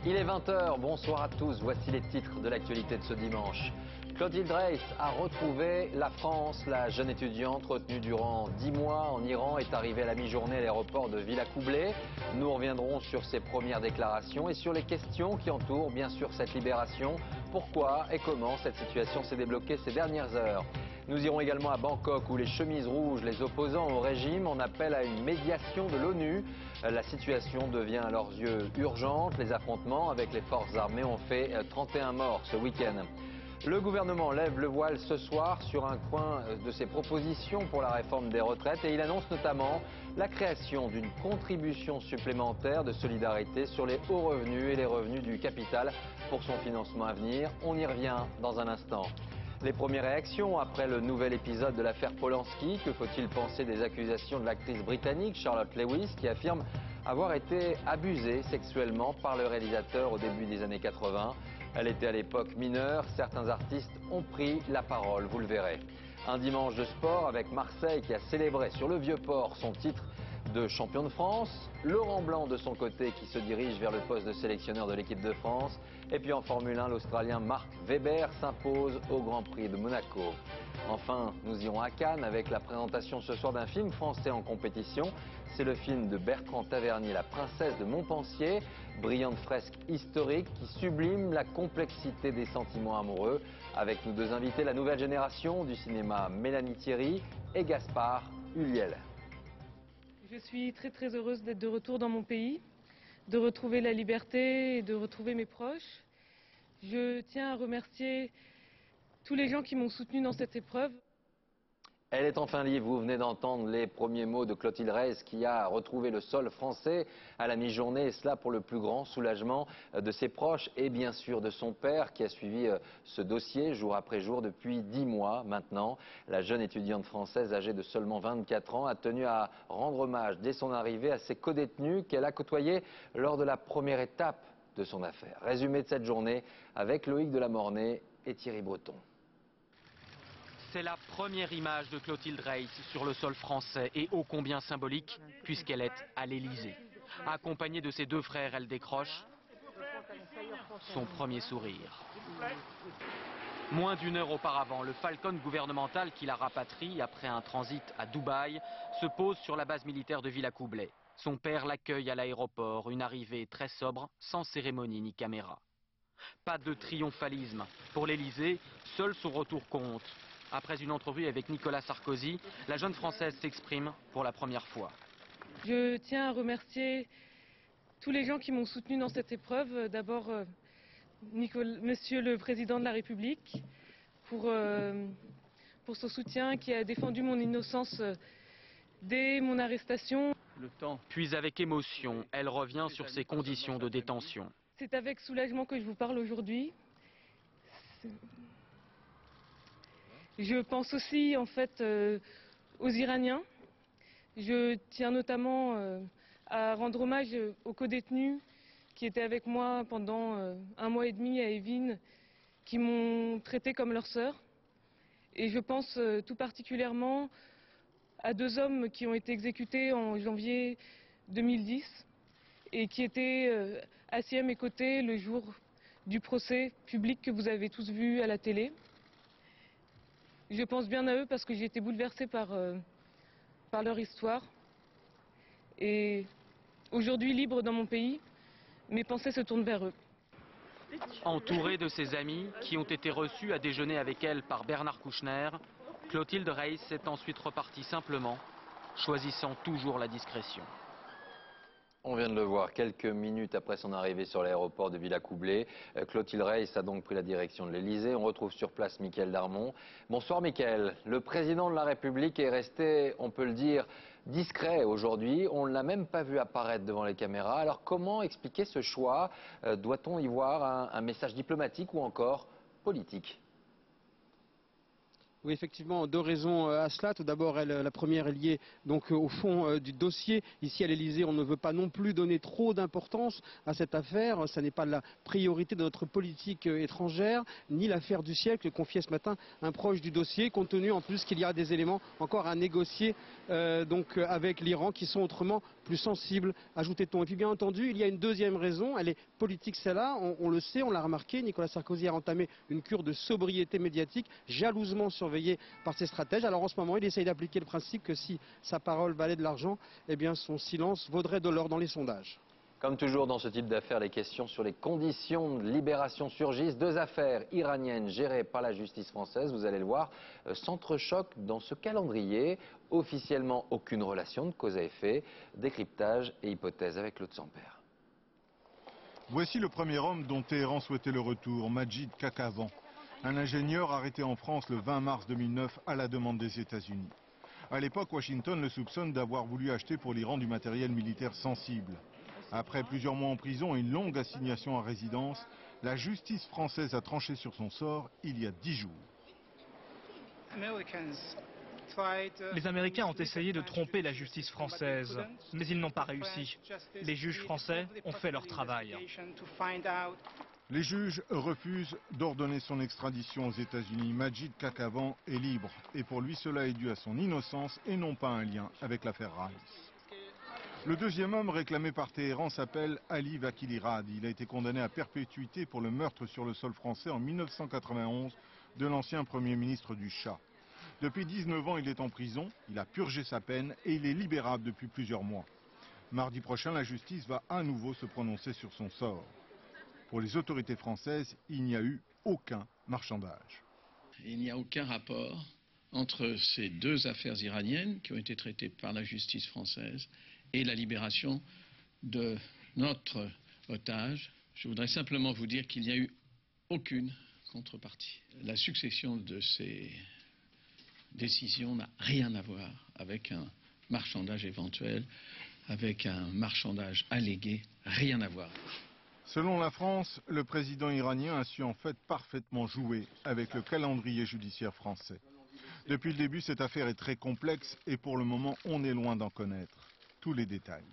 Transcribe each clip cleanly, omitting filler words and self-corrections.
Il est 20 h, bonsoir à tous, voici les titres de l'actualité de ce dimanche. Clotilde Reiss a retrouvé la France. La jeune étudiante retenue durant 10 mois en Iran est arrivée à la mi-journée à l'aéroport de Villacoublay. Nous reviendrons sur ses premières déclarations et sur les questions qui entourent bien sûr cette libération. Pourquoi et comment cette situation s'est débloquée ces dernières heures. Nous irons également à Bangkok où les chemises rouges, les opposants au régime, en appellent à une médiation de l'ONU. La situation devient à leurs yeux urgente. Les affrontements avec les forces armées ont fait 31 morts ce week-end. Le gouvernement lève le voile ce soir sur un coin de ses propositions pour la réforme des retraites et il annonce notamment la création d'une contribution supplémentaire de solidarité sur les hauts revenus et les revenus du capital pour son financement à venir. On y revient dans un instant. Les premières réactions après le nouvel épisode de l'affaire Polanski. Que faut-il penser des accusations de l'actrice britannique Charlotte Lewis qui affirme avoir été abusée sexuellement par le réalisateur au début des années 80. Elle était à l'époque mineure. Certains artistes ont pris la parole, vous le verrez. Un dimanche de sport avec Marseille qui a célébré sur le Vieux-Port son titre de champion de France. Laurent Blanc de son côté qui se dirige vers le poste de sélectionneur de l'équipe de France. Et puis en Formule 1, l'Australien Mark Webber s'impose au Grand Prix de Monaco. Enfin, nous irons à Cannes avec la présentation ce soir d'un film français en compétition. C'est le film de Bertrand Tavernier, La Princesse de Montpensier. Brillante fresque historique qui sublime la complexité des sentiments amoureux. Avec nos deux invités, la nouvelle génération du cinéma, Mélanie Thierry et Gaspard Ulliel. Je suis très heureuse d'être de retour dans mon pays, de retrouver la liberté et de retrouver mes proches. Je tiens à remercier tous les gens qui m'ont soutenue dans cette épreuve. Elle est enfin libre, vous venez d'entendre les premiers mots de Clotilde Reiss qui a retrouvé le sol français à la mi-journée et cela pour le plus grand soulagement de ses proches et bien sûr de son père qui a suivi ce dossier jour après jour depuis 10 mois maintenant. La jeune étudiante française âgée de seulement 24 ans a tenu à rendre hommage dès son arrivée à ses codétenus qu'elle a côtoyés lors de la première étape de son affaire. Résumé de cette journée avec Loïc Delamornay et Thierry Breton. C'est la première image de Clotilde Reiss sur le sol français et ô combien symbolique puisqu'elle est à l'Élysée. Accompagnée de ses deux frères, elle décroche son premier sourire. Moins d'une heure auparavant, le Falcon gouvernemental qui la rapatrie après un transit à Dubaï se pose sur la base militaire de Villacoublay. Son père l'accueille à l'aéroport, une arrivée très sobre, sans cérémonie ni caméra. Pas de triomphalisme. Pour l'Élysée, seul son retour compte. Après une entrevue avec Nicolas Sarkozy, la jeune Française s'exprime pour la première fois. Je tiens à remercier tous les gens qui m'ont soutenue dans cette épreuve. D'abord, Monsieur le Président de la République, pour son soutien, qui a défendu mon innocence dès mon arrestation. Puis avec émotion, elle revient sur ses conditions de détention. C'est avec soulagement que je vous parle aujourd'hui. Je pense aussi en fait aux Iraniens. Je tiens notamment à rendre hommage aux codétenus qui étaient avec moi pendant 1 mois et demi à Evin, qui m'ont traité comme leur sœur. Et je pense tout particulièrement à 2 hommes qui ont été exécutés en janvier 2010 et qui étaient assis à mes côtés le jour du procès public que vous avez tous vu à la télé. Je pense bien à eux parce que j'ai été bouleversée par leur histoire. Et aujourd'hui libre dans mon pays, mes pensées se tournent vers eux. Entourée de ses amis qui ont été reçus à déjeuner avec elle par Bernard Kouchner, Clotilde Reiss est ensuite repartie simplement, choisissant toujours la discrétion. On vient de le voir quelques minutes après son arrivée sur l'aéroport de Villacoublay. Clotilde Reiss a donc pris la direction de l'Élysée. On retrouve sur place Mickaël Darmon. Bonsoir Mickaël. Le président de la République est resté, on peut le dire, discret aujourd'hui. On ne l'a même pas vu apparaître devant les caméras. Alors comment expliquer ce choix? Doit-on y voir un message diplomatique ou encore politique? Oui, effectivement, deux raisons à cela. Tout d'abord, la première est liée donc au fond du dossier. Ici à l'Elysée, on ne veut pas non plus donner trop d'importance à cette affaire. Ça n'est pas la priorité de notre politique étrangère, ni l'affaire du siècle, confiait ce matin un proche du dossier, compte tenu en plus qu'il y a des éléments encore à négocier donc avec l'Iran qui sont autrement plus sensibles, ajoutait-on. Et puis bien entendu, il y a une deuxième raison, elle est politique celle-là, on le sait, on l'a remarqué, Nicolas Sarkozy a entamé une cure de sobriété médiatique, jalousement surveillée par ses stratèges. Alors en ce moment, il essaye d'appliquer le principe que si sa parole valait de l'argent, eh bien son silence vaudrait de l'or dans les sondages. Comme toujours dans ce type d'affaires, les questions sur les conditions de libération surgissent. Deux affaires iraniennes gérées par la justice française, vous allez le voir, s'entrechoquent dans ce calendrier. Officiellement, aucune relation de cause à effet. Décryptage et hypothèse avec Claude Sampère. Voici le premier homme dont Téhéran souhaitait le retour, Majid Kakavan. Un ingénieur arrêté en France le 20 mars 2009 à la demande des États-Unis. À l'époque, Washington le soupçonne d'avoir voulu acheter pour l'Iran du matériel militaire sensible. Après plusieurs mois en prison et une longue assignation à résidence, la justice française a tranché sur son sort il y a 10 jours. Les Américains ont essayé de tromper la justice française, mais ils n'ont pas réussi. Les juges français ont fait leur travail. Les juges refusent d'ordonner son extradition aux États-Unis. Majid Kakavan est libre et pour lui cela est dû à son innocence et non pas un lien avec l'affaire Rice. Le deuxième homme réclamé par Téhéran s'appelle Ali Vakilirad. Il a été condamné à perpétuité pour le meurtre sur le sol français en 1991 de l'ancien Premier ministre du Shah. Depuis 19 ans, il est en prison, il a purgé sa peine et il est libérable depuis plusieurs mois. Mardi prochain, la justice va à nouveau se prononcer sur son sort. Pour les autorités françaises, il n'y a eu aucun marchandage. Il n'y a aucun rapport entre ces deux affaires iraniennes qui ont été traitées par la justice française et la libération de notre otage. Je voudrais simplement vous dire qu'il n'y a eu aucune contrepartie. La succession de ces décisions n'a rien à voir avec un marchandage éventuel, avec un marchandage allégué, rien à voir. Selon la France, le président iranien a su en fait parfaitement jouer avec le calendrier judiciaire français. Depuis le début, cette affaire est très complexe et pour le moment, on est loin d'en connaître tous les détails.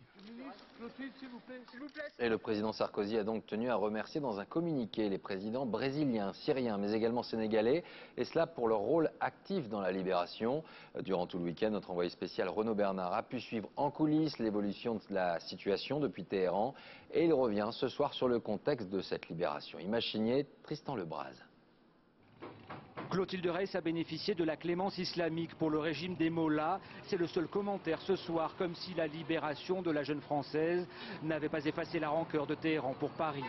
Et le président Sarkozy a donc tenu à remercier dans un communiqué les présidents brésiliens, syriens, mais également sénégalais, et cela pour leur rôle actif dans la libération. Durant tout le week-end, notre envoyé spécial Renaud Bernard a pu suivre en coulisses l'évolution de la situation depuis Téhéran, et il revient ce soir sur le contexte de cette libération. Image signée Tristan Lebras. Clotilde Reiss a bénéficié de la clémence islamique pour le régime des Mollahs. C'est le seul commentaire ce soir, comme si la libération de la jeune Française n'avait pas effacé la rancœur de Téhéran pour Paris.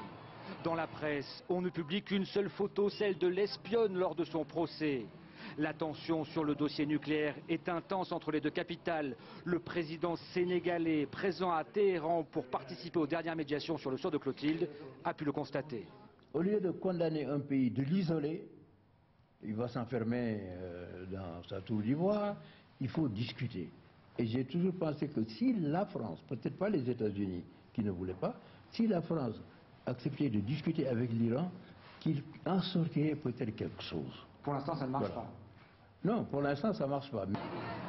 Dans la presse, on ne publie qu'une seule photo, celle de l'espionne lors de son procès. La tension sur le dossier nucléaire est intense entre les deux capitales. Le président sénégalais, présent à Téhéran pour participer aux dernières médiations sur le sort de Clotilde, a pu le constater. Au lieu de condamner un pays, de l'isoler, il va s'enfermer dans sa tour d'ivoire, il faut discuter. Et j'ai toujours pensé que si la France, peut-être pas les États-Unis qui ne voulaient pas, si la France acceptait de discuter avec l'Iran, qu'il en sortirait peut-être quelque chose. Pour l'instant, ça ne marche pas. Non, pour l'instant, ça ne marche pas.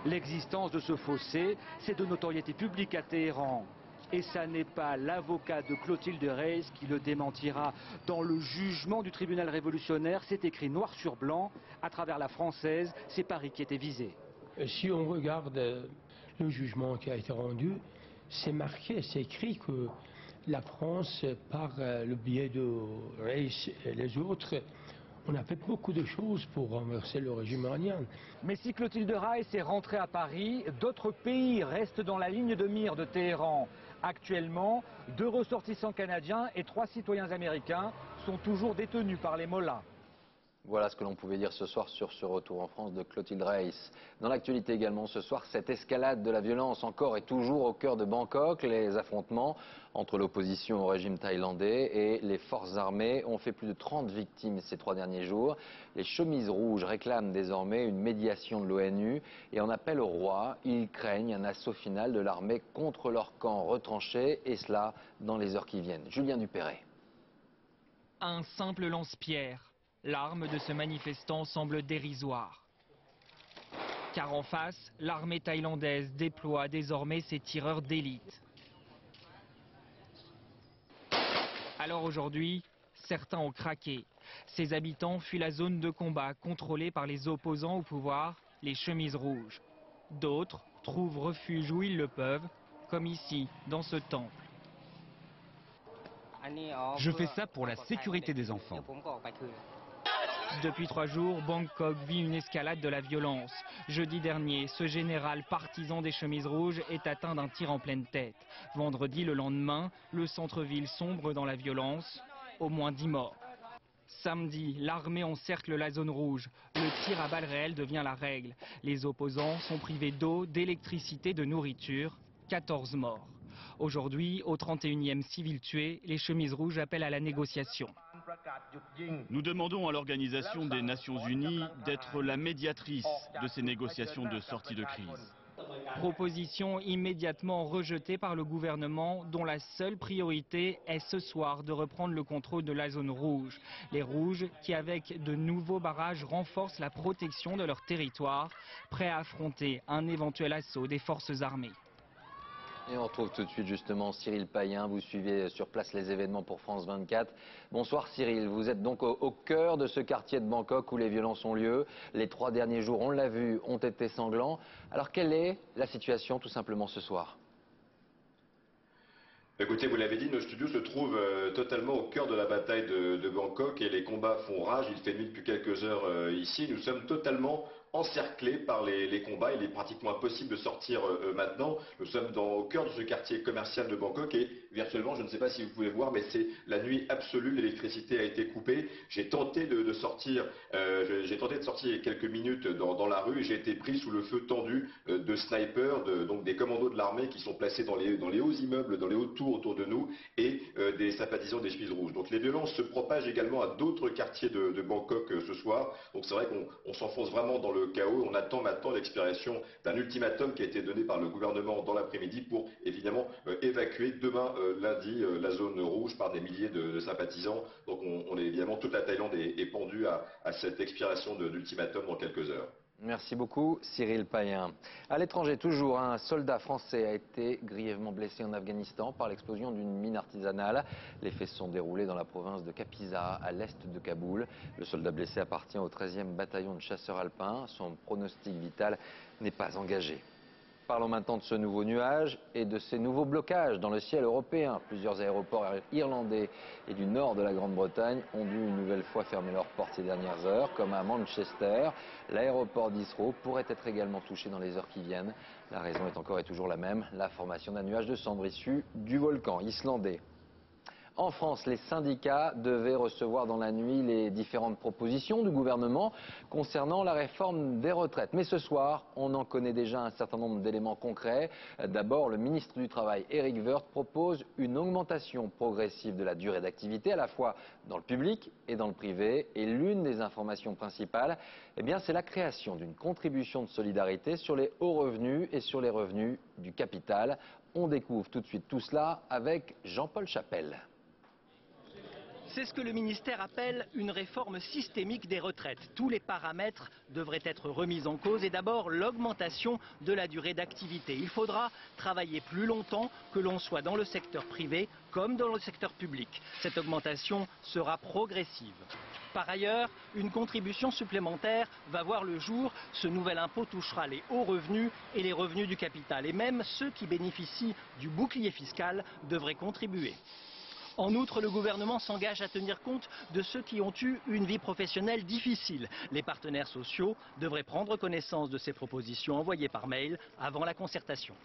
L'existence de ce fossé, c'est de notoriété publique à Téhéran. Et ça n'est pas l'avocat de Clotilde Reiss qui le démentira. Dans le jugement du tribunal révolutionnaire, c'est écrit noir sur blanc, à travers la française, c'est Paris qui était visé. Si on regarde le jugement qui a été rendu, c'est marqué, c'est écrit que la France, par le biais de Reiss et les autres, on a fait beaucoup de choses pour renverser le régime iranien. Mais si Clotilde Reiss est rentrée à Paris, d'autres pays restent dans la ligne de mire de Téhéran. Actuellement, 2 ressortissants canadiens et 3 citoyens américains sont toujours détenus par les Mollahs. Voilà ce que l'on pouvait dire ce soir sur ce retour en France de Clotilde Reiss. Dans l'actualité également ce soir, cette escalade de la violence encore et toujours au cœur de Bangkok. Les affrontements entre l'opposition au régime thaïlandais et les forces armées ont fait plus de 30 victimes ces 3 derniers jours. Les chemises rouges réclament désormais une médiation de l'ONU et en appellent au roi. Ils craignent un assaut final de l'armée contre leur camp retranché et cela dans les heures qui viennent. Julien Dupéret. Un simple lance-pierre. L'arme de ce manifestant semble dérisoire. Car en face, l'armée thaïlandaise déploie désormais ses tireurs d'élite. Alors aujourd'hui, certains ont craqué. Ces habitants fuient la zone de combat contrôlée par les opposants au pouvoir, les chemises rouges. D'autres trouvent refuge où ils le peuvent, comme ici, dans ce temple. Je fais ça pour la sécurité des enfants. Depuis 3 jours, Bangkok vit une escalade de la violence. Jeudi dernier, ce général partisan des chemises rouges est atteint d'un tir en pleine tête. Vendredi, le lendemain, le centre-ville sombre dans la violence. Au moins 10 morts. Samedi, l'armée encercle la zone rouge. Le tir à balles réelles devient la règle. Les opposants sont privés d'eau, d'électricité, de nourriture. 14 morts. Aujourd'hui, au 31e civil tué, les chemises rouges appellent à la négociation. Nous demandons à l'Organisation des Nations Unies d'être la médiatrice de ces négociations de sortie de crise. Proposition immédiatement rejetée par le gouvernement, dont la seule priorité est ce soir de reprendre le contrôle de la zone rouge. Les rouges qui, avec de nouveaux barrages, renforcent la protection de leur territoire, prêts à affronter un éventuel assaut des forces armées. Et on retrouve tout de suite justement Cyril Payen, vous suivez sur place les événements pour France 24. Bonsoir Cyril, vous êtes donc au cœur de ce quartier de Bangkok où les violences ont lieu. Les 3 derniers jours, on l'a vu, ont été sanglants. Alors quelle est la situation tout simplement ce soir ? Écoutez, vous l'avez dit, nos studios se trouvent totalement au cœur de la bataille de Bangkok et les combats font rage. Il fait nuit depuis quelques heures ici. Nous sommes totalement encerclés par les combats. Il est pratiquement impossible de sortir maintenant. Nous sommes au cœur de ce quartier commercial de Bangkok et virtuellement, je ne sais pas si vous pouvez voir, mais c'est la nuit absolue. L'électricité a été coupée. J'ai tenté de sortir il y a quelques minutes dans la rue et j'ai été pris sous le feu tendu de snipers, donc des commandos de l'armée qui sont placés dans les hauts immeubles, dans les hautes tours autour de nous et des sympathisants des chemises rouges. Donc les violences se propagent également à d'autres quartiers de Bangkok ce soir. Donc c'est vrai qu'on s'enfonce vraiment dans le chaos. On attend maintenant l'expiration d'un ultimatum qui a été donné par le gouvernement dans l'après-midi pour évidemment évacuer demain lundi la zone rouge par des milliers de sympathisants. Donc on est évidemment, toute la Thaïlande est pendue à cette expiration d'ultimatum dans quelques heures. Merci beaucoup Cyril Payen. À l'étranger toujours, un soldat français a été grièvement blessé en Afghanistan par l'explosion d'une mine artisanale. Les faits se sont déroulés dans la province de Kapisa, à l'est de Kaboul. Le soldat blessé appartient au 13e bataillon de chasseurs alpins. Son pronostic vital n'est pas engagé. Parlons maintenant de ce nouveau nuage et de ces nouveaux blocages dans le ciel européen. Plusieurs aéroports irlandais et du nord de la Grande-Bretagne ont dû une nouvelle fois fermer leurs portes ces dernières heures, comme à Manchester. L'aéroport d'Heathrow pourrait être également touché dans les heures qui viennent. La raison est encore et toujours la même, la formation d'un nuage de cendres issu du volcan islandais. En France, les syndicats devaient recevoir dans la nuit les différentes propositions du gouvernement concernant la réforme des retraites. Mais ce soir, on en connaît déjà un certain nombre d'éléments concrets. D'abord, le ministre du Travail, Éric Woerth, propose une augmentation progressive de la durée d'activité, à la fois dans le public et dans le privé. Et l'une des informations principales, c'est la création d'une contribution de solidarité sur les hauts revenus et sur les revenus du capital. On découvre tout de suite tout cela avec Jean-Paul Chapelle. C'est ce que le ministère appelle une réforme systémique des retraites. Tous les paramètres devraient être remis en cause et d'abord l'augmentation de la durée d'activité. Il faudra travailler plus longtemps, que l'on soit dans le secteur privé comme dans le secteur public. Cette augmentation sera progressive. Par ailleurs, une contribution supplémentaire va voir le jour. Ce nouvel impôt touchera les hauts revenus et les revenus du capital. Et même ceux qui bénéficient du bouclier fiscal devraient contribuer. En outre, le gouvernement s'engage à tenir compte de ceux qui ont eu une vie professionnelle difficile. Les partenaires sociaux devraient prendre connaissance de ces propositions envoyées par mail avant la concertation.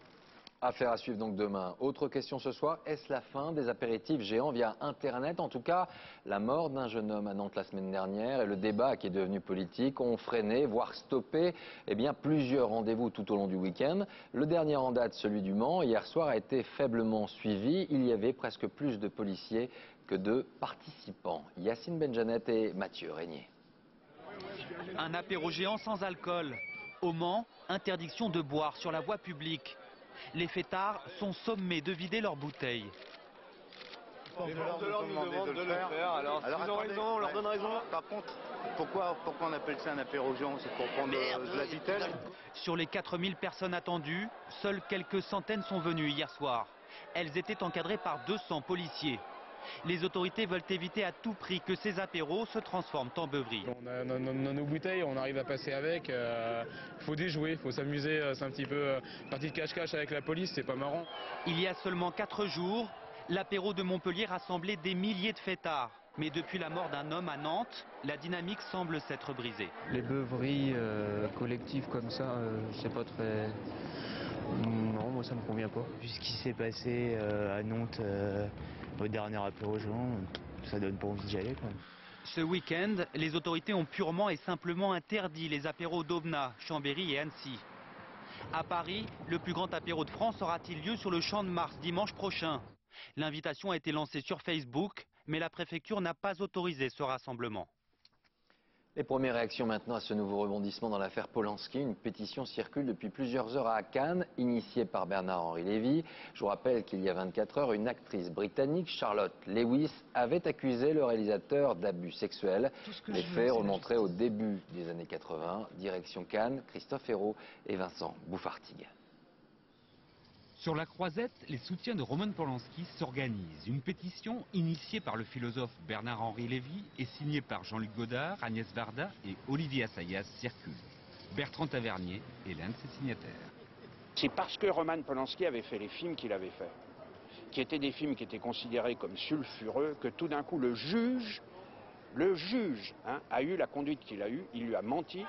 Affaire à suivre donc demain. Autre question ce soir, est-ce la fin des apéritifs géants via Internet? En tout cas, la mort d'un jeune homme à Nantes la semaine dernière et le débat qui est devenu politique ont freiné, voire stoppé plusieurs rendez-vous tout au long du week-end. Le dernier en date, celui du Mans, hier soir a été faiblement suivi. Il y avait presque plus de policiers que de participants. Yacine Benjanet et Mathieu Régnier. Un apéro géant sans alcool. Au Mans, interdiction de boire sur la voie publique. Les fêtards sont sommés de vider leurs bouteilles. Les forces de l'ordre nous demandent de le faire. Alors s'ils ont raison, on leur donne raison. Par contre, Pourquoi on appelle ça un apéro géant? C'est pour prendre de la vitelle? Sur les 4000 personnes attendues, seules quelques centaines sont venues hier soir. Elles étaient encadrées par 200 policiers. Les autorités veulent éviter à tout prix que ces apéros se transforment en beuverie. On a nos bouteilles, on arrive à passer avec. Il faut déjouer, il faut s'amuser. C'est un petit peu partie de cache-cache avec la police, c'est pas marrant. Il y a seulement 4 jours, l'apéro de Montpellier rassemblait des milliers de fêtards. Mais depuis la mort d'un homme à Nantes, la dynamique semble s'être brisée. Les beuveries collectives comme ça, c'est pas très... Non, moi ça me convient pas. Vu ce qui s'est passé à Nantes au dernier apéro géant, ça donne pas envie d'y aller, quoi. Ce week-end, les autorités ont purement et simplement interdit les apéros d'Aubenas, Chambéry et Annecy. À Paris, le plus grand apéro de France aura-t-il lieu sur le Champ de Mars dimanche prochain? L'invitation a été lancée sur Facebook, mais la préfecture n'a pas autorisé ce rassemblement. Les premières réactions maintenant à ce nouveau rebondissement dans l'affaire Polanski. Une pétition circule depuis plusieurs heures à Cannes, initiée par Bernard-Henri Lévy. Je vous rappelle qu'il y a 24 heures, une actrice britannique, Charlotte Lewis, avait accusé le réalisateur d'abus sexuels. Les faits remonteraient au début des années 80. Direction Cannes, Christophe Hérault et Vincent Bouffartigue. Sur la Croisette, les soutiens de Roman Polanski s'organisent. Une pétition initiée par le philosophe Bernard-Henri Lévy et signée par Jean-Luc Godard, Agnès Varda et Olivier Assayas circule. Bertrand Tavernier est l'un de ses signataires. C'est parce que Roman Polanski avait fait les films qu'il avait faits, qui étaient des films qui étaient considérés comme sulfureux, que tout d'un coup le juge a eu la conduite qu'il a eue, il lui a menti.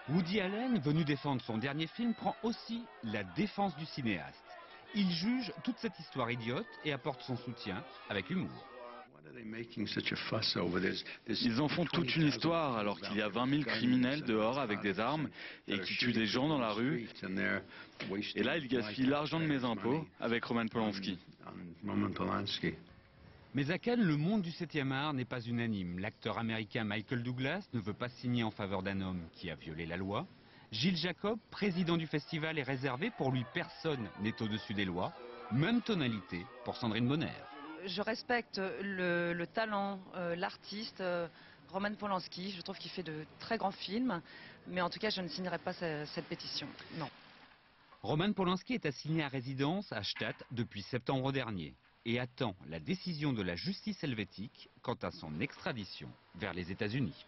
Woody Allen, venu défendre son dernier film, prend aussi la défense du cinéaste. Il juge toute cette histoire idiote et apporte son soutien avec humour. Ils en font toute une histoire alors qu'il y a 20 000 criminels dehors avec des armes et qui tuent des gens dans la rue. Et là, ils gaspillent l'argent de mes impôts avec Roman Polanski. Mais à Cannes, le monde du 7e art n'est pas unanime. L'acteur américain Michael Douglas ne veut pas signer en faveur d'un homme qui a violé la loi. Gilles Jacob, président du festival, est réservé. Pour lui, personne n'est au-dessus des lois. Même tonalité pour Sandrine Bonner. Je respecte le talent, l'artiste, Roman Polanski. Je trouve qu'il fait de très grands films. Mais en tout cas, je ne signerai pas cette pétition. Non. Roman Polanski est assigné à résidence à Stade depuis septembre dernier et attend la décision de la justice helvétique quant à son extradition vers les États-Unis.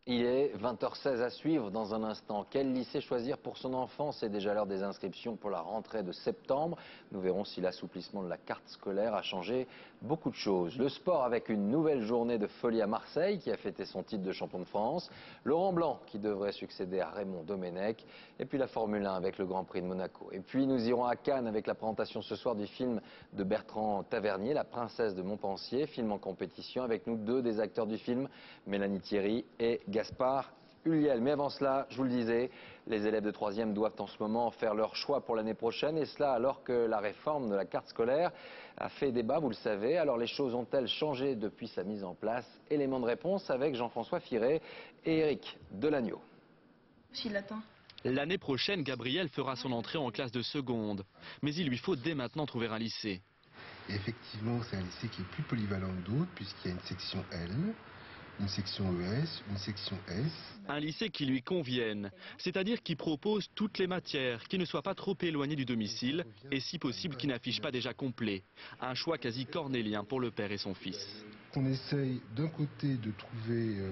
Il est 20h16 à suivre dans un instant. Quel lycée choisir pour son enfant? C'est déjà l'heure des inscriptions pour la rentrée de septembre. Nous verrons si l'assouplissement de la carte scolaire a changé beaucoup de choses. Le sport avec une nouvelle journée de folie à Marseille qui a fêté son titre de champion de France. Laurent Blanc qui devrait succéder à Raymond Domenech. Et puis la Formule 1 avec le Grand Prix de Monaco. Et puis nous irons à Cannes avec la présentation ce soir du film de Bertrand Tavernier, La Princesse de Montpensier, film en compétition. Avec nous deux des acteurs du film, Mélanie Thierry et Gaspard Ulliel. Mais avant cela, je vous le disais, les élèves de 3e doivent en ce moment faire leur choix pour l'année prochaine. Et cela alors que la réforme de la carte scolaire a fait débat, vous le savez. Alors les choses ont-elles changé depuis sa mise en place? Élément de réponse avec Jean-François Firet et Éric Delagneau. L'année prochaine, Gabriel fera son entrée en classe de seconde. Mais il lui faut dès maintenant trouver un lycée. Et effectivement, c'est un lycée qui est plus polyvalent que d'autres puisqu'il y a une section L, une section ES, une section S. Un lycée qui lui convienne, c'est-à-dire qui propose toutes les matières, qui ne soit pas trop éloigné du domicile et si possible qui n'affiche pas déjà complet. Un choix quasi cornélien pour le père et son fils. On essaye d'un côté de trouver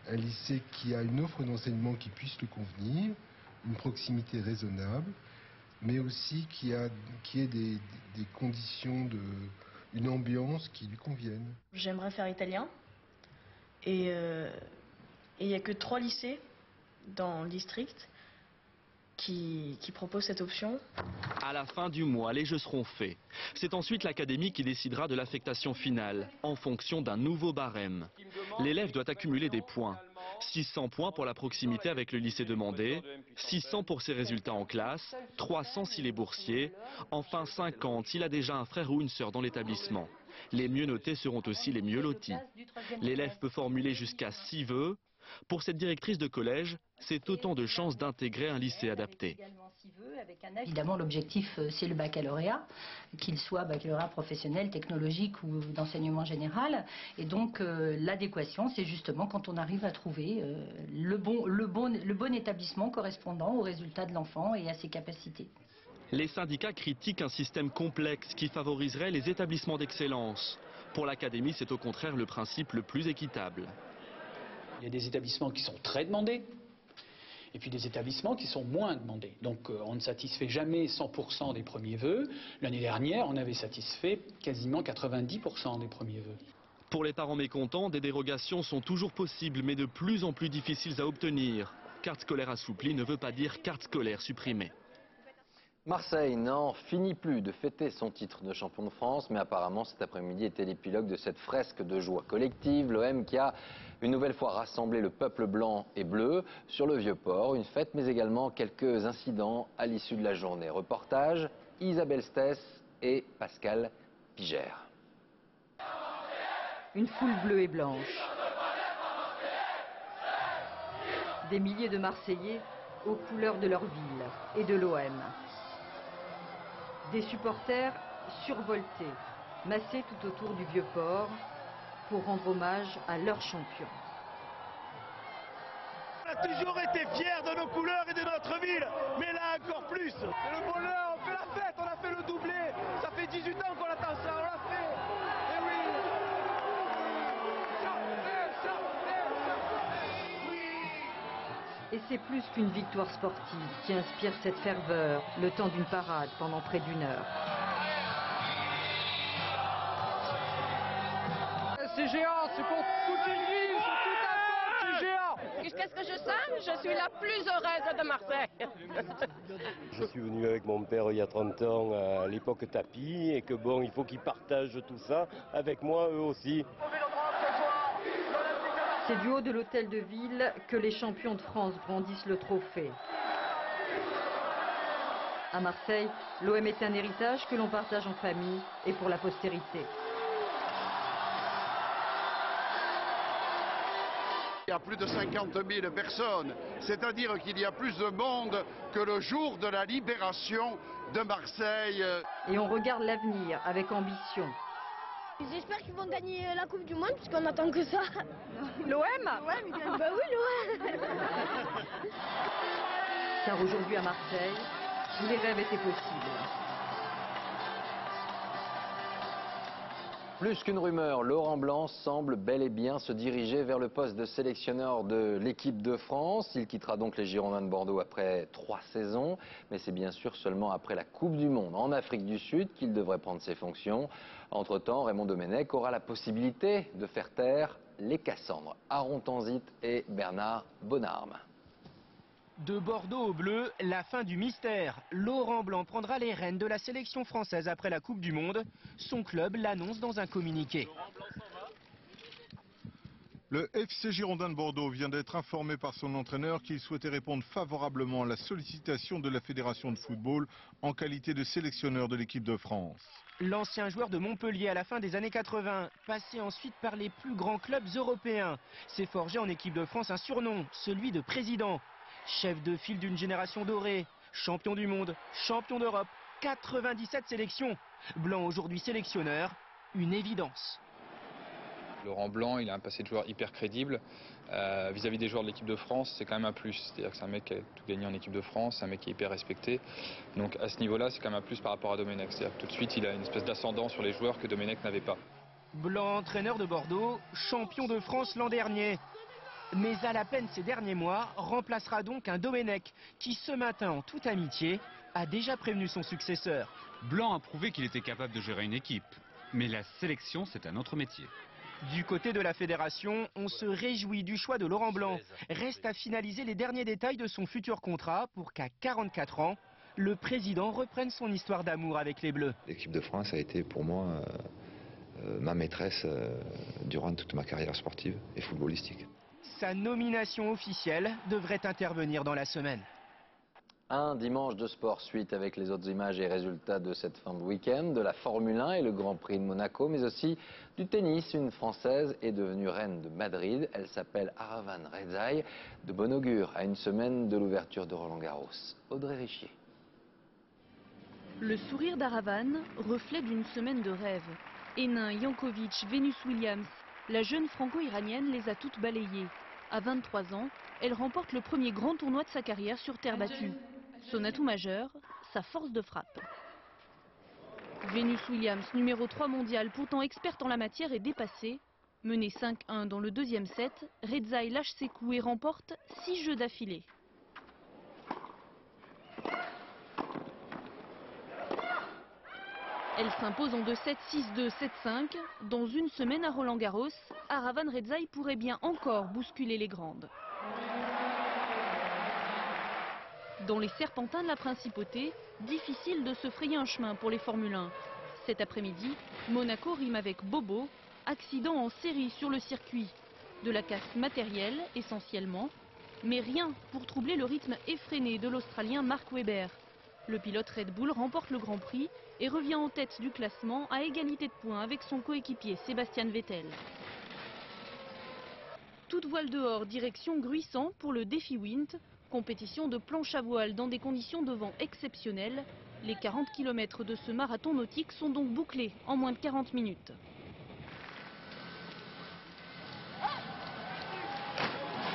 un lycée qui a une offre d'enseignement qui puisse le convenir, une proximité raisonnable, mais aussi qui ait des conditions, une ambiance qui lui convienne. J'aimerais faire italien. Et il n'y a que 3 lycées dans le district qui proposent cette option. À la fin du mois, les jeux seront faits. C'est ensuite l'académie qui décidera de l'affectation finale, en fonction d'un nouveau barème. L'élève doit accumuler des points. 600 points pour la proximité avec le lycée demandé, 600 pour ses résultats en classe, 300 s'il est boursier, enfin 50 s'il a déjà un frère ou une sœur dans l'établissement. Les mieux notés seront aussi les mieux lotis. L'élève peut formuler jusqu'à 6 vœux. Pour cette directrice de collège, c'est autant de chances d'intégrer un lycée adapté. Évidemment, l'objectif, c'est le baccalauréat, qu'il soit baccalauréat professionnel, technologique ou d'enseignement général. Et donc, l'adéquation, c'est justement quand on arrive à trouver le bon établissement correspondant aux résultats de l'enfant et à ses capacités. Les syndicats critiquent un système complexe qui favoriserait les établissements d'excellence. Pour l'académie, c'est au contraire le principe le plus équitable. Il y a des établissements qui sont très demandés, et puis des établissements qui sont moins demandés. Donc on ne satisfait jamais 100% des premiers vœux. L'année dernière, on avait satisfait quasiment 90% des premiers vœux. Pour les parents mécontents, des dérogations sont toujours possibles, mais de plus en plus difficiles à obtenir. Carte scolaire assouplie ne veut pas dire carte scolaire supprimée. Marseille n'en finit plus de fêter son titre de champion de France, mais apparemment cet après-midi était l'épilogue de cette fresque de joie collective. L'OM qui a une nouvelle fois rassemblé le peuple blanc et bleu sur le Vieux-Port. Une fête, mais également quelques incidents à l'issue de la journée. Reportage, Isabelle Stess et Pascal Pigère. Une foule bleue et blanche. Des milliers de Marseillais aux couleurs de leur ville et de l'OM. Des supporters survoltés, massés tout autour du Vieux-Port pour rendre hommage à leur champion. On a toujours été fiers de nos couleurs et de notre ville, mais là encore plus. C'est le bonheur, on fait la fête, on a fait le doublé. Ça fait 18 ans qu'on attend ça, on l'a fait. Et oui. Et c'est plus qu'une victoire sportive qui inspire cette ferveur, le temps d'une parade pendant près d'1 heure. C'est géant, c'est pour toute une ville, c'est tout un peuple, c'est géant. Qu'est-ce que je sens? Je suis la plus heureuse de Marseille. Je suis venu avec mon père il y a 30 ans à l'époque tapis et que bon, il faut qu'ils partagent tout ça avec moi, eux aussi. C'est du haut de l'hôtel de ville que les champions de France brandissent le trophée. À Marseille, l'OM est un héritage que l'on partage en famille et pour la postérité. Il y a plus de 50 000 personnes, c'est-à-dire qu'il y a plus de monde que le jour de la libération de Marseille. Et on regarde l'avenir avec ambition. J'espère qu'ils vont gagner la Coupe du Monde, puisqu'on attend que ça. L'OM? Bah oui, l'OM. Car aujourd'hui à Marseille, tous les rêves étaient possibles. Plus qu'une rumeur, Laurent Blanc semble bel et bien se diriger vers le poste de sélectionneur de l'équipe de France. Il quittera donc les Girondins de Bordeaux après 3 saisons. Mais c'est bien sûr seulement après la Coupe du Monde en Afrique du Sud qu'il devrait prendre ses fonctions. Entre-temps, Raymond Domenech aura la possibilité de faire taire les Cassandres, Aaron Tanzit et Bernard Bonarme. De Bordeaux au bleu, la fin du mystère. Laurent Blanc prendra les rênes de la sélection française après la Coupe du Monde. Son club l'annonce dans un communiqué. Le FC Girondins de Bordeaux vient d'être informé par son entraîneur qu'il souhaitait répondre favorablement à la sollicitation de la Fédération de football en qualité de sélectionneur de l'équipe de France. L'ancien joueur de Montpellier à la fin des années 80, passé ensuite par les plus grands clubs européens, s'est forgé en équipe de France un surnom, celui de président. Chef de file d'une génération dorée, champion du monde, champion d'Europe, 97 sélections. Blanc aujourd'hui sélectionneur, une évidence. Laurent Blanc, il a un passé de joueur hyper crédible. Vis-à-vis des joueurs de l'équipe de France, c'est quand même un plus. C'est-à-dire que c'est un mec qui a tout gagné en équipe de France, un mec qui est hyper respecté. Donc à ce niveau-là, c'est quand même un plus par rapport à Domenech. C'est-à-dire que tout de suite, il a une espèce d'ascendant sur les joueurs que Domenech n'avait pas. Blanc, entraîneur de Bordeaux, champion de France l'an dernier. Mais à la peine ces derniers mois, remplacera donc un Domenech qui, ce matin, en toute amitié, a déjà prévenu son successeur. Blanc a prouvé qu'il était capable de gérer une équipe. Mais la sélection, c'est un autre métier. Du côté de la fédération, on se réjouit du choix de Laurent Blanc. Reste à finaliser les derniers détails de son futur contrat pour qu'à 44 ans, le président reprenne son histoire d'amour avec les Bleus. L'équipe de France a été pour moi ma maîtresse durant toute ma carrière sportive et footballistique. Sa nomination officielle devrait intervenir dans la semaine. Un dimanche de sport, suite avec les autres images et résultats de cette fin de week-end, de la Formule 1 et le Grand Prix de Monaco, mais aussi du tennis. Une Française est devenue reine de Madrid. Elle s'appelle Aravan Redzai, de bon augure à une semaine de l'ouverture de Roland-Garros. Audrey Richier. Le sourire d'Aravan, reflet d'une semaine de rêve. Hénin, Jankovic, Venus Williams, la jeune franco-iranienne les a toutes balayées. À 23 ans, elle remporte le premier grand tournoi de sa carrière sur terre battue. Son atout majeur, sa force de frappe. Venus Williams, numéro 3 mondial, pourtant experte en la matière, est dépassée. Menée 5-1 dans le deuxième set, Redzai lâche ses coups et remporte 6 jeux d'affilée. Elle s'impose en 2-7, 6-2, 7-5. Dans une semaine à Roland-Garros, Aravan Redzai pourrait bien encore bousculer les grandes. Dans les serpentins de la principauté, difficile de se frayer un chemin pour les Formule 1. Cet après-midi, Monaco rime avec Bobo, accident en série sur le circuit. De la casse matérielle, essentiellement, mais rien pour troubler le rythme effréné de l'Australien Mark Webber. Le pilote Red Bull remporte le Grand Prix et revient en tête du classement à égalité de points avec son coéquipier Sébastien Vettel. Toute voile dehors, direction Gruissan pour le défi Wind. Compétition de planche à voile dans des conditions de vent exceptionnelles. Les 40 km de ce marathon nautique sont donc bouclés en moins de 40 minutes.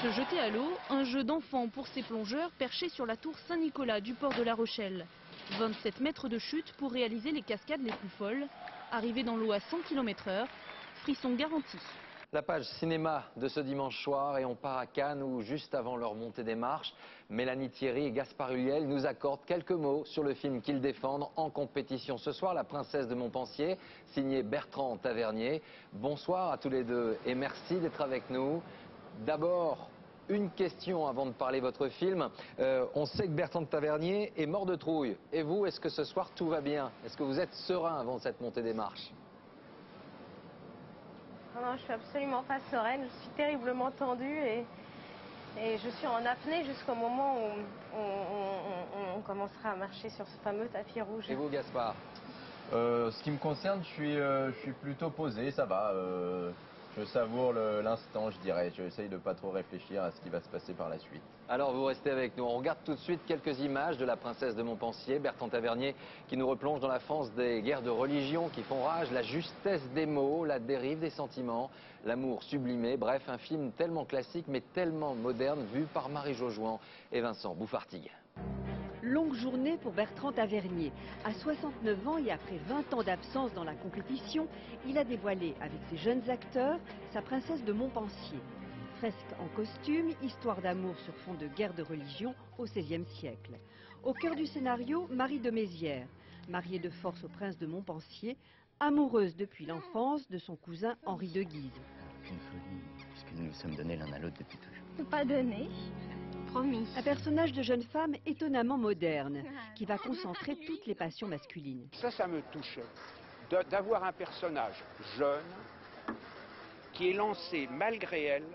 Se jeter à l'eau, un jeu d'enfant pour ces plongeurs perchés sur la tour Saint-Nicolas du port de La Rochelle. 27 mètres de chute pour réaliser les cascades les plus folles. Arrivé dans l'eau à 100 km/h, frisson garanti. La page cinéma de ce dimanche soir et on part à Cannes où, juste avant leur montée des marches, Mélanie Thierry et Gaspard Ulliel nous accordent quelques mots sur le film qu'ils défendent en compétition. Ce soir, La Princesse de Montpensier, signé Bertrand Tavernier. Bonsoir à tous les deux et merci d'être avec nous. D'abord, une question avant de parler votre film. On sait que Bertrand Tavernier est mort de trouille. Et vous, est-ce que ce soir tout va bien? Est-ce que vous êtes serein avant cette montée des marches? Non, je suis absolument pas sereine, je suis terriblement tendue et je suis en apnée jusqu'au moment où on commencera à marcher sur ce fameux tapis rouge. Et vous, Gaspard? Ce qui me concerne, je suis plutôt posé, ça va. Je savoure l'instant, je dirais. J'essaye de pas trop réfléchir à ce qui va se passer par la suite. Alors vous restez avec nous. On regarde tout de suite quelques images de La Princesse de Montpensier, Bertrand Tavernier, qui nous replonge dans la France des guerres de religion qui font rage, la justesse des mots, la dérive des sentiments, l'amour sublimé. Bref, un film tellement classique mais tellement moderne, vu par Marie-Jo Jouan et Vincent Bouffartigue. Longue journée pour Bertrand Tavernier. À 69 ans et après 20 ans d'absence dans la compétition, il a dévoilé avec ses jeunes acteurs sa Princesse de Montpensier. Fresque en costume, histoire d'amour sur fond de guerre de religion au XVIe siècle. Au cœur du scénario, Marie de Mézières, mariée de force au prince de Montpensier, amoureuse depuis l'enfance de son cousin Henri de Guise. Aucune folie, puisque nous nous sommes donnés l'un à l'autre depuis toujours. Pas donné. Promis. Un personnage de jeune femme étonnamment moderne, qui va concentrer toutes les passions masculines. Ça me touche, d'avoir un personnage jeune, qui est lancé malgré elle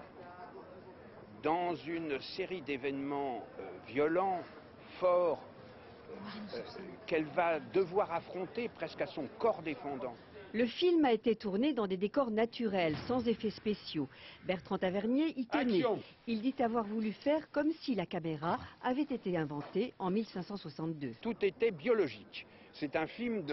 dans une série d'événements violents, forts, qu'elle va devoir affronter presque à son corps défendant. Le film a été tourné dans des décors naturels, sans effets spéciaux. Bertrand Tavernier y tenait. Action. Il dit avoir voulu faire comme si la caméra avait été inventée en 1562. Tout était biologique. C'est un film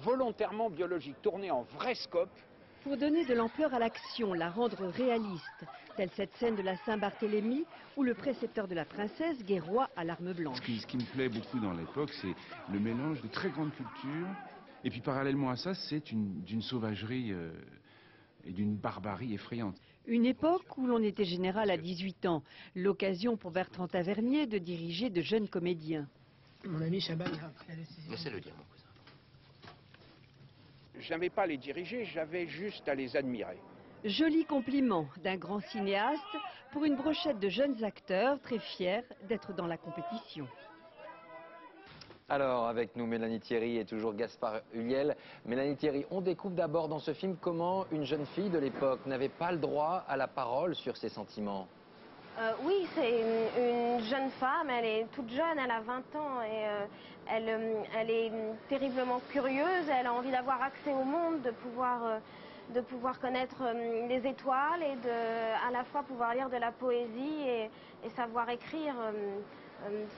volontairement biologique, tourné en vrai scope. Pour donner de l'ampleur à l'action, la rendre réaliste, telle cette scène de la Saint-Barthélemy où le précepteur de la princesse guerroie à l'arme blanche. Ce qui me plaît beaucoup dans l'époque, c'est le mélange de très grande culture. Et puis parallèlement à ça, c'est d'une sauvagerie et d'une barbarie effrayante. Une époque où l'on était général à 18 ans. L'occasion pour Bertrand Tavernier de diriger de jeunes comédiens. Mon ami Chaban a pris la décision. Laissez-le dire, mon cousin. Je n'avais pas à les diriger, j'avais juste à les admirer. Joli compliment d'un grand cinéaste pour une brochette de jeunes acteurs très fiers d'être dans la compétition. Alors, avec nous, Mélanie Thierry et toujours Gaspard Ulliel. Mélanie Thierry, on découvre d'abord dans ce film comment une jeune fille de l'époque n'avait pas le droit à la parole sur ses sentiments. Oui, c'est une jeune femme, elle est toute jeune, elle a 20 ans et elle est terriblement curieuse, elle a envie d'avoir accès au monde, de pouvoir connaître les étoiles et à la fois pouvoir lire de la poésie et savoir écrire.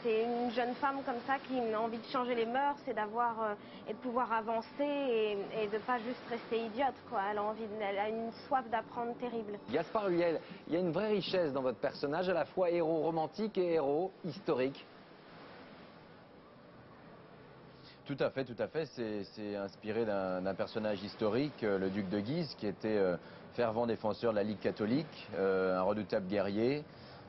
C'est une jeune femme comme ça qui a envie de changer les mœurs et de pouvoir avancer et de pas juste rester idiote, quoi. Elle a une soif d'apprendre terrible. Gaspard Ulliel, il y a une vraie richesse dans votre personnage, à la fois héros romantique et héros historique. Tout à fait, tout à fait. C'est inspiré d'un personnage historique, le duc de Guise, qui était fervent défenseur de la Ligue catholique, un redoutable guerrier.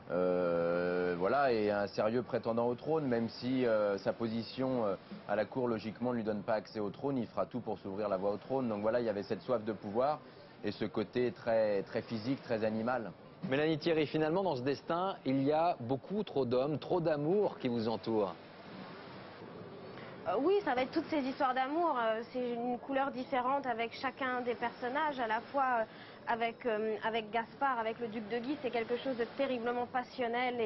Voilà, et un sérieux prétendant au trône, même si sa position à la cour logiquement ne lui donne pas accès au trône, il fera tout pour s'ouvrir la voie au trône. Donc voilà, il y avait cette soif de pouvoir et ce côté très physique, très animal. Mélanie Thierry, finalement dans ce destin, il y a beaucoup trop d'hommes, trop d'amour qui vous entourent. Oui, ça va être toutes ces histoires d'amour. C'est une couleur différente avec chacun des personnages, à la fois avec Gaspard, avec le duc de Guise, c'est quelque chose de terriblement passionnel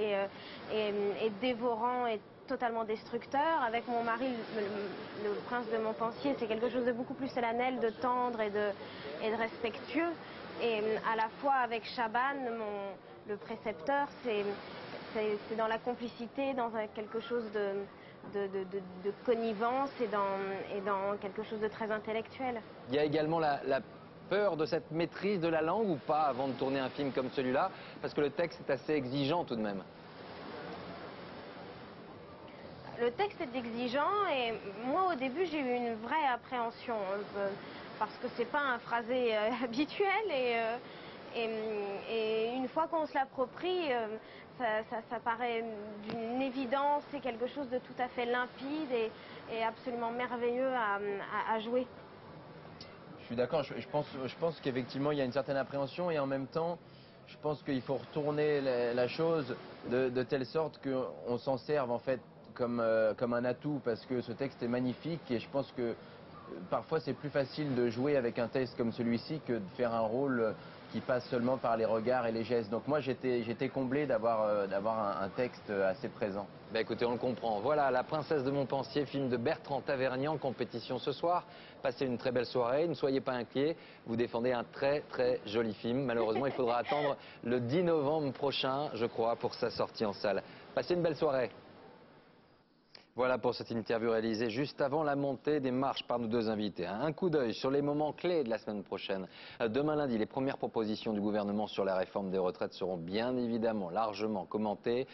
et dévorant et totalement destructeur. Avec mon mari, le prince de Montpensier, c'est quelque chose de beaucoup plus solennel, de tendre et de respectueux. Et à la fois avec Chaban, le précepteur, c'est dans la complicité, dans quelque chose de connivence et dans quelque chose de très intellectuel. Il y a également la peur de cette maîtrise de la langue ou pas avant de tourner un film comme celui-là, parce que le texte est assez exigeant tout de même. Le texte est exigeant et moi au début j'ai eu une vraie appréhension parce que c'est pas un phrasé habituel et une fois qu'on se l'approprie, ça paraît d'une évidence, c'est quelque chose de tout à fait limpide et absolument merveilleux à jouer. Je suis d'accord, je pense qu'effectivement il y a une certaine appréhension et en même temps je pense qu'il faut retourner la chose de telle sorte qu'on s'en serve en fait comme un atout, parce que ce texte est magnifique et je pense que parfois c'est plus facile de jouer avec un texte comme celui-ci que de faire un rôle qui passe seulement par les regards et les gestes. Donc moi j'étais comblé d'avoir un texte assez présent. Bah écoutez, on le comprend. Voilà, La Princesse de Montpensier, film de Bertrand Tavernier en compétition ce soir. Passez une très belle soirée, ne soyez pas inquiets, vous défendez un très joli film. Malheureusement, il faudra attendre le 10 novembre prochain, je crois, pour sa sortie en salle. Passez une belle soirée. Voilà pour cette interview réalisée juste avant la montée des marches par nos deux invités. Un coup d'œil sur les moments clés de la semaine prochaine. Demain lundi, les premières propositions du gouvernement sur la réforme des retraites seront bien évidemment largement commentées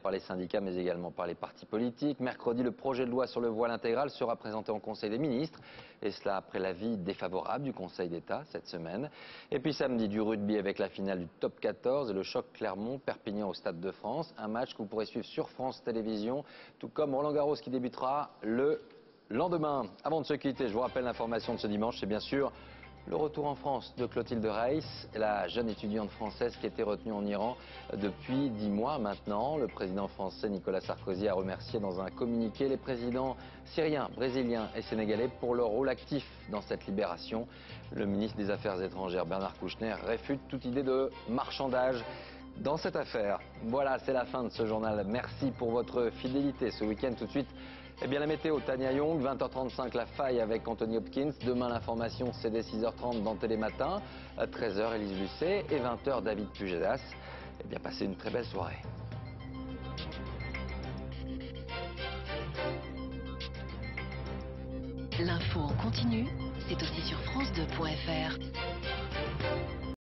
par les syndicats mais également par les partis politiques. Mercredi, le projet de loi sur le voile intégral sera présenté en Conseil des ministres et cela après l'avis défavorable du Conseil d'État cette semaine. Et puis samedi, du rugby avec la finale du top 14 et le choc Clermont-Perpignan au Stade de France. Un match que vous pourrez suivre sur France Télévisions, tout comme Roland Garros qui débutera le lendemain. Avant de se quitter, je vous rappelle l'information de ce dimanche, c'est bien sûr le retour en France de Clotilde Reiss, la jeune étudiante française qui était retenue en Iran depuis 10 mois maintenant. Le président français Nicolas Sarkozy a remercié dans un communiqué les présidents syriens, brésiliens et sénégalais pour leur rôle actif dans cette libération. Le ministre des Affaires étrangères Bernard Kouchner réfute toute idée de marchandage dans cette affaire. Voilà, c'est la fin de ce journal. Merci pour votre fidélité ce week-end. Tout de suite, la météo, Tania Young, 20h35, La Faille avec Anthony Hopkins. Demain, l'information, c'est dès 6h30 dans Télématin. À 13h, Élise Lucet. Et 20h, David Pujadas. Passez une très belle soirée. L'info en continu, c'est aussi sur France2.fr.